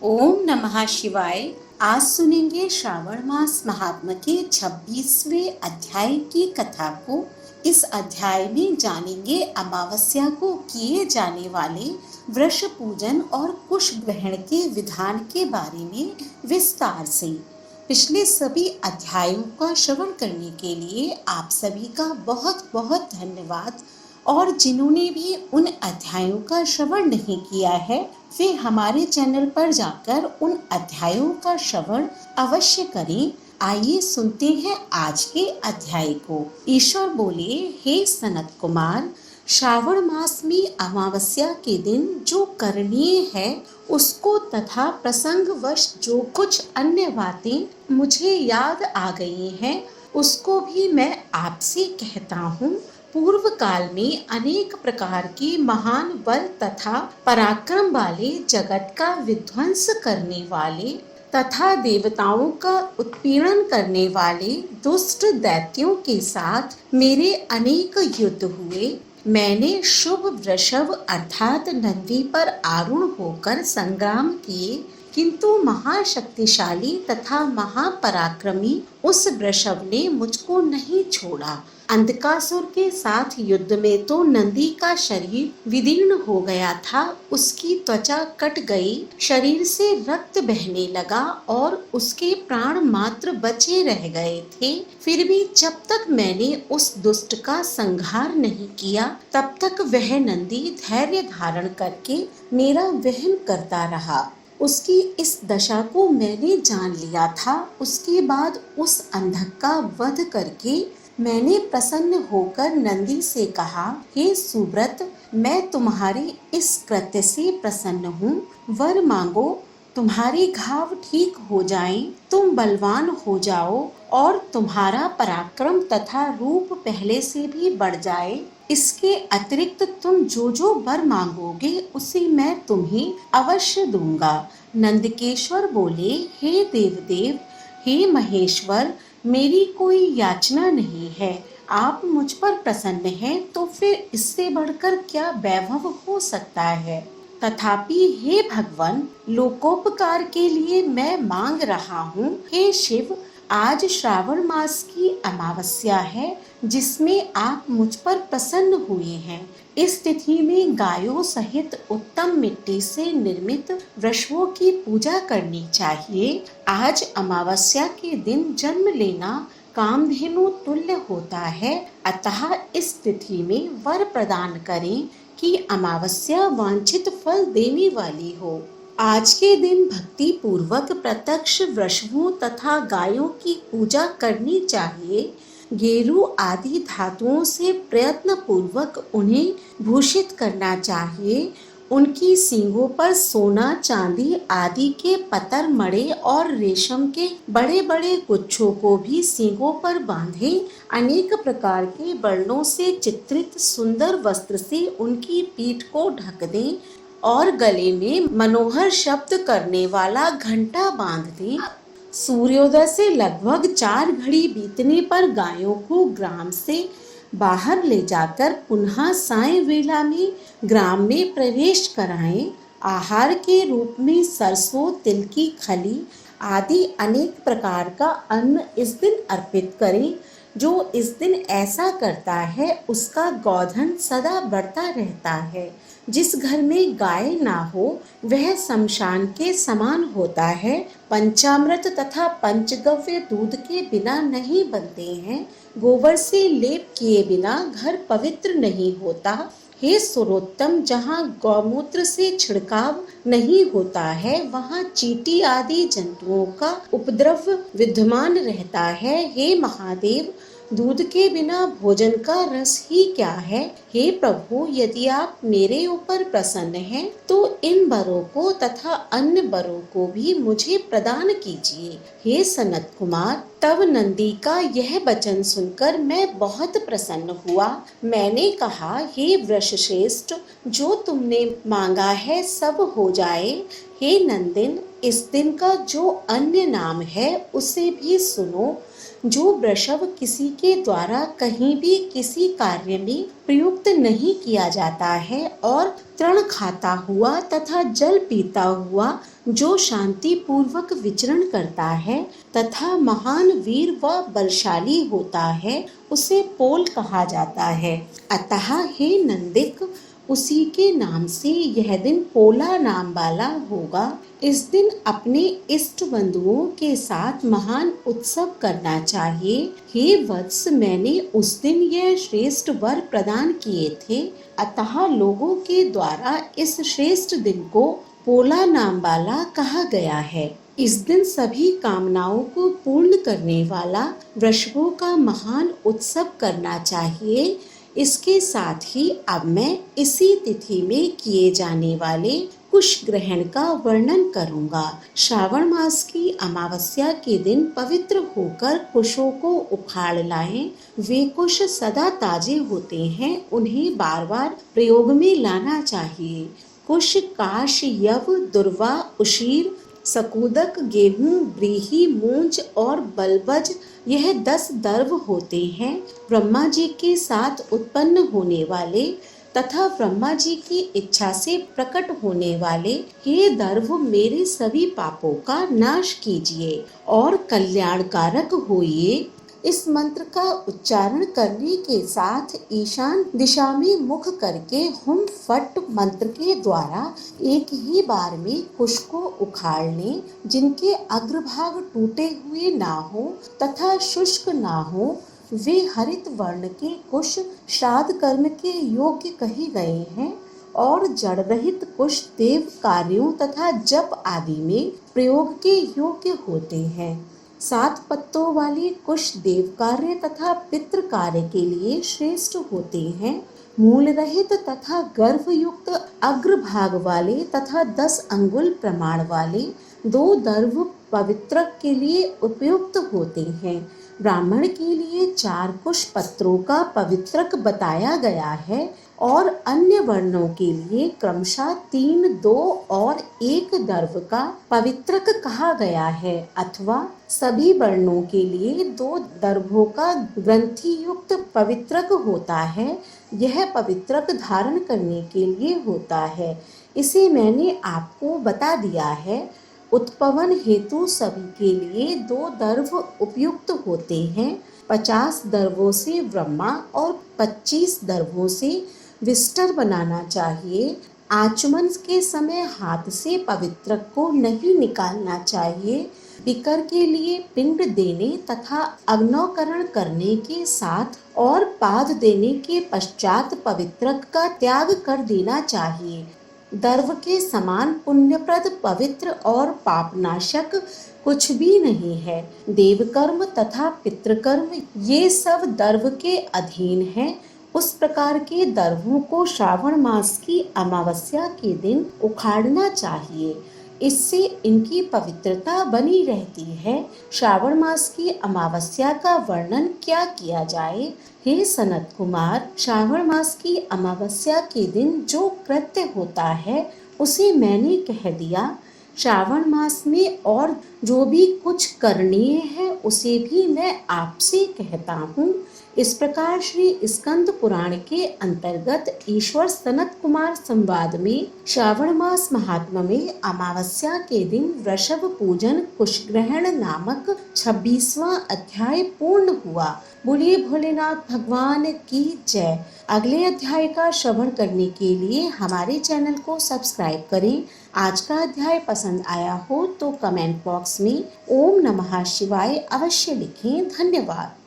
ओम नमः शिवाय। आज सुनेंगे श्रावण मास महात्म के 26वें अध्याय की कथा को। इस अध्याय में जानेंगे अमावस्या को किए जाने वाले वृष पूजन और कुश ग्रहण के विधान के बारे में विस्तार से। पिछले सभी अध्यायों का श्रवण करने के लिए आप सभी का बहुत बहुत धन्यवाद। और जिन्होंने भी उन अध्यायों का श्रवण नहीं किया है वे हमारे चैनल पर जाकर उन अध्यायों का श्रवण अवश्य करें। आइए सुनते हैं आज के अध्याय को। ईश्वर बोले, हे सनत कुमार, श्रावण मास में अमावस्या के दिन जो करणीय है उसको तथा प्रसंगवश जो कुछ अन्य बातें मुझे याद आ गई हैं उसको भी मैं आपसे कहता हूँ। पूर्व काल में अनेक प्रकार के महान बल तथा पराक्रम वाले जगत का विध्वंस करने वाले तथा देवताओं का उत्पीड़न करने वाले दुष्ट दैत्यों के साथ मेरे अनेक युद्ध हुए। मैंने शुभ वृषभ अर्थात नंदी पर आरूढ़ होकर संग्राम किए, किंतु महाशक्तिशाली तथा महापराक्रमी उस वृषभ ने मुझको नहीं छोड़ा। अंधकासुर के साथ युद्ध में तो नंदी का शरीर विदीर्ण हो गया था, उसकी त्वचा कट गई, शरीर से रक्त बहने लगा और उसके प्राण मात्र बचे रह गए थे। फिर भी जब तक मैंने उस दुष्ट का संहार नहीं किया तब तक वह नंदी धैर्य धारण करके मेरा वहन करता रहा। उसकी इस दशा को मैंने जान लिया था। उसके बाद उस अंधक का वध करके मैंने प्रसन्न होकर नंदी से कहा, हे सुब्रत, मैं तुम्हारी इस कृत्य से प्रसन्न हूँ। वर मांगो, तुम्हारे घाव ठीक हो जाएं, तुम बलवान हो जाओ और तुम्हारा पराक्रम तथा रूप पहले से भी बढ़ जाए। इसके अतिरिक्त तुम जो जो वर मांगोगे उसे मैं तुम्हें अवश्य दूंगा। नंदकेश्वर बोले, हे देवदेव, हे महेश्वर, मेरी कोई याचना नहीं है। आप मुझ पर प्रसन्न हैं तो फिर इससे बढ़कर क्या वैभव हो सकता है। तथापि हे भगवान, लोकोपकार के लिए मैं मांग रहा हूँ। हे शिव, आज श्रावण मास की अमावस्या है जिसमें आप मुझ पर प्रसन्न हुए हैं। इस तिथि में गायों सहित उत्तम मिट्टी से निर्मित वृषभों की पूजा करनी चाहिए। आज अमावस्या के दिन जन्म लेना कामधेनु तुल्य होता है, अतः इस तिथि में वर प्रदान करें कि अमावस्या वांछित फल देने वाली हो। आज के दिन भक्ति पूर्वक प्रत्यक्ष वृषभों तथा गायों की पूजा करनी चाहिए। गेरू आदि धातुओं से प्रयत्न पूर्वक उन्हें भूषित करना चाहिए। उनकी सींगों पर सोना चांदी आदि के पतर मड़े और रेशम के बड़े बड़े गुच्छों को भी सींगों पर बांधे। अनेक प्रकार के वर्णों से चित्रित सुंदर वस्त्र से उनकी पीठ को ढक दें और गले में मनोहर शब्द करने वाला घंटा बांध दें। सूर्योदय से लगभग 4 घड़ी बीतने पर गायों को ग्राम से बाहर ले जाकर पुनः साय वेला में ग्राम में प्रवेश कराएं। आहार के रूप में सरसों, तिल की खली आदि अनेक प्रकार का अन्न इस दिन अर्पित करें। जो इस दिन ऐसा करता है उसका गोधन सदा बढ़ता रहता है। जिस घर में गाय ना हो वह शमशान के समान होता है। पंचामृत तथा पंचगव्य दूध के बिना नहीं बनते हैं। गोबर से लेप किए बिना घर पवित्र नहीं होता। हे सुरोत्तम, जहाँ गौमूत्र से छिड़काव नहीं होता है वहाँ चींटी आदि जंतुओं का उपद्रव विद्यमान रहता है। हे महादेव, दूध के बिना भोजन का रस ही क्या है। हे प्रभु, यदि आप मेरे ऊपर प्रसन्न हैं तो इन वरों को तथा अन्य वरों को भी मुझे प्रदान कीजिए। हे सनत कुमार, तब नंदी का यह वचन सुनकर मैं बहुत प्रसन्न हुआ। मैंने कहा, हे वृषश्रेष्ठ, जो तुमने मांगा है सब हो जाए। हे नंदिन, इस दिन का जो अन्य नाम है उसे भी सुनो। जो वृषभ किसी के द्वारा कहीं भी किसी कार्य में प्रयुक्त नहीं किया जाता है और तृण खाता हुआ तथा जल पीता हुआ जो शांति पूर्वक विचरण करता है तथा महान वीर व बलशाली होता है, उसे पोल कहा जाता है। अतः हे नंदिक, उसी के नाम से यह दिन पोला नाम वाला होगा। इस दिन अपने इष्ट बंधुओं के साथ महान उत्सव करना चाहिए। हे वत्स, मैंने उस दिन यह श्रेष्ठ वर प्रदान किए थे, अतः लोगों के द्वारा इस श्रेष्ठ दिन को पोला नाम वाला कहा गया है। इस दिन सभी कामनाओं को पूर्ण करने वाला वृषभों का महान उत्सव करना चाहिए। इसके साथ ही अब मैं इसी तिथि में किए जाने वाले कुश ग्रहण का वर्णन करूंगा। श्रावण मास की अमावस्या के दिन पवित्र होकर कुशों को उखाड़ लाएं। वे कुश सदा ताजे होते हैं, उन्हें बार बार प्रयोग में लाना चाहिए। कुश, काश, यव, दुर्वा, उशीर, सकूदक, गेहूं, ब्रीही, मूंज और बलबज, यह 10 दर्भ होते हैं। ब्रह्मा जी के साथ उत्पन्न होने वाले तथा ब्रह्मा जी की इच्छा से प्रकट होने वाले ये दर्भ मेरे सभी पापों का नाश कीजिए और कल्याणकारक होइए। इस मंत्र का उच्चारण करने के साथ ईशान दिशा में मुख करके हुम फट मंत्र के द्वारा एक ही बार में कुश को उखाड़ लें। जिनके अग्रभाग टूटे हुए ना हो तथा शुष्क ना हो, वे हरित वर्ण के कुश श्राद्ध कर्म के योग्य कहे गए हैं और जड़ रहित कुश देव कार्यों तथा जप आदि में प्रयोग के योग्य होते हैं। 7 पत्तों वाले कुश देव कार्य तथा पितृ कार्य के लिए श्रेष्ठ होते हैं। मूल रहित तथा गर्भयुक्त अग्रभाग वाले तथा 10 अंगुल प्रमाण वाले 2 दर्भ पवित्रक के लिए उपयुक्त होते हैं। ब्राह्मण के लिए 4 कुश पत्रों का पवित्रक बताया गया है और अन्य वर्णों के लिए क्रमशः 3, 2 और 1 दर्भ का पवित्रक कहा गया है, अथवा सभी वर्णों के लिए 2 दर्भों का ग्रंथि युक्त पवित्रक होता है। यह पवित्रक धारण करने के लिए होता है। इसे मैंने आपको बता दिया है। उत्पवन हेतु सभी के लिए 2 दर्भ उपयुक्त होते हैं। 50 दर्भों से ब्रह्मा और 25 दर्भों से विस्टर बनाना चाहिए। आचमन के समय हाथ से पवित्रक को नहीं निकालना चाहिए। बिकर के लिए पिंड देने तथा अग्नोकरण करने के साथ और पाद देने के पश्चात पवित्रक का त्याग कर देना चाहिए। दर्भ के समान पुण्यप्रद, पवित्र और पापनाशक कुछ भी नहीं है। देवकर्म तथा पितृकर्म ये सब दर्भ के अधीन हैं। उस प्रकार के दर्भों को श्रावण मास की अमावस्या के दिन उखाड़ना चाहिए। इससे इनकी पवित्रता बनी रहती है। श्रावण मास की अमावस्या का वर्णन क्या किया जाए? हे सनत कुमार, श्रावण मास की अमावस्या के दिन जो कृत्य होता है उसे मैंने कह दिया। श्रावण मास में और जो भी कुछ करणीय है उसे भी मैं आपसे कहता हूँ। इस प्रकार श्री स्कंद पुराण के अंतर्गत ईश्वर सनत कुमार संवाद में श्रावण मास महात्म्य में अमावस्या के दिन वृषभ पूजन कुशग्रहण नामक 26वां अध्याय पूर्ण हुआ। बोलिए भोलेनाथ भगवान की जय। अगले अध्याय का श्रवण करने के लिए हमारे चैनल को सब्सक्राइब करें। आज का अध्याय पसंद आया हो तो कमेंट बॉक्स में ओम नमः शिवाय अवश्य लिखें। धन्यवाद।